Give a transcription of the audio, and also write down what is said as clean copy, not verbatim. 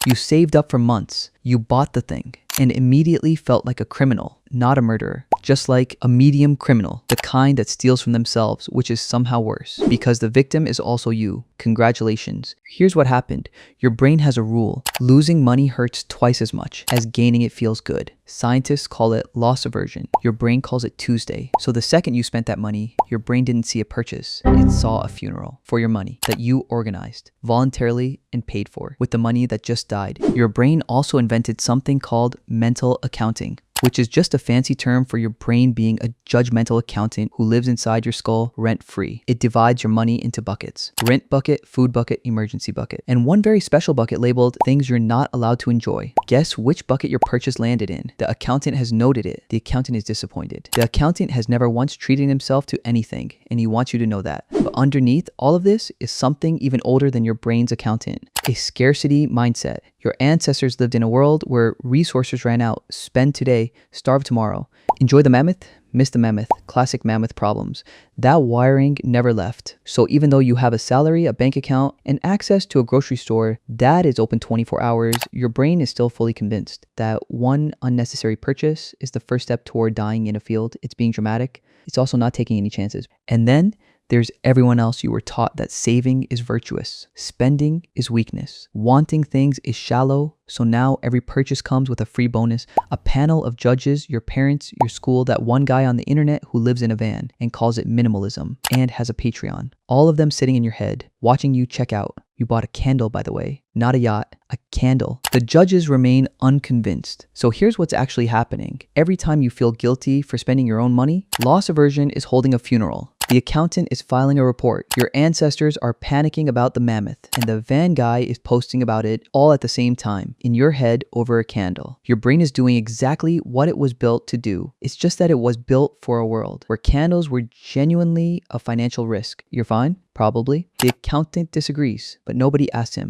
You saved up for months. You bought the thing and immediately felt like a criminal, not a murderer. Just like a medium criminal, the kind that steals from themselves, which is somehow worse, because the victim is also you. Congratulations. Here's what happened. Your brain has a rule. Losing money hurts twice as much as gaining it feels good. Scientists call it loss aversion. Your brain calls it Tuesday. So the second you spent that money, your brain didn't see a purchase. It saw a funeral for your money that you organized voluntarily and paid for with the money that just died. Your brain also invented something called mental accounting, which is just a fancy term for your brain being a judgmental accountant who lives inside your skull rent-free. It divides your money into buckets: rent bucket, food bucket, emergency bucket, and one very special bucket labeled things you're not allowed to enjoy. Guess which bucket your purchase landed in? The accountant has noted it. The accountant is disappointed. The accountant has never once treated himself to anything, and he wants you to know that. But underneath all of this is something even older than your brain's accountant: a scarcity mindset. Your ancestors lived in a world where resources ran out. Spend today, starve tomorrow. Enjoy the mammoth, miss the mammoth. Classic mammoth problems. That wiring never left. So even though you have a salary, a bank account, and access to a grocery store that is open 24 hours, your brain is still fully convinced that one unnecessary purchase is the first step toward dying in a field. It's being dramatic. It's also not taking any chances. And then there's everyone else you were taught that saving is virtuous, spending is weakness, wanting things is shallow. So now every purchase comes with a free bonus, a panel of judges, your parents, your school, that one guy on the internet who lives in a van and calls it minimalism and has a Patreon. All of them sitting in your head, watching you check out. You bought a candle, by the way, not a yacht, a candle. The judges remain unconvinced. So here's what's actually happening. Every time you feel guilty for spending your own money, loss aversion is holding a funeral. The accountant is filing a report. Your ancestors are panicking about the mammoth, and the van guy is posting about it all at the same time, in your head over a candle. Your brain is doing exactly what it was built to do. It's just that it was built for a world where candles were genuinely a financial risk. You're fine? Probably. The accountant disagrees, but nobody asks him.